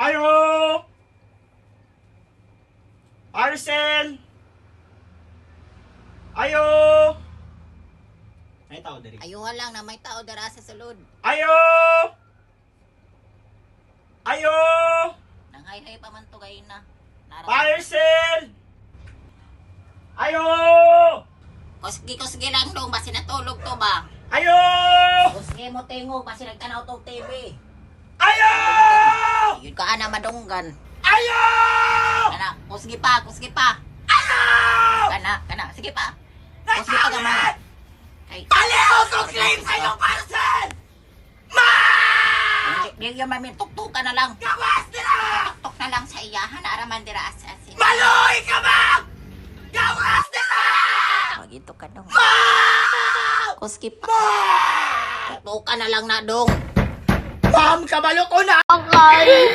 Ayo! Arcel! Ayo! May tao diri. Ayuha lang na may tao dara sa sulod. Ayo! Ayo! Nanghay-hay pa man to gay na. Arcel! Ayo! Kusgi lang dong, basi natulog to ba? Ayo! Kusgi mo tingog, basi nagtanaw to TV. Ayo! Yun ka ana madunggan. Ayo! Kana, kusgi pa. Ayo! Kana, sige pa. Kusgi pa gamay. Ay, Paliho ko claim sa iyong parcel! Ma! di yun mamin, tuktukan na lang. Gawas nila! Tuktok na lang sa iyahan, araman dira asasin. Maloy ka ba? Gawas nila! Magito ka dong. Ma! Kusgi pa. Ma! Tuktukan na lang na dong. Ma'am, kabalo ko na! Okay.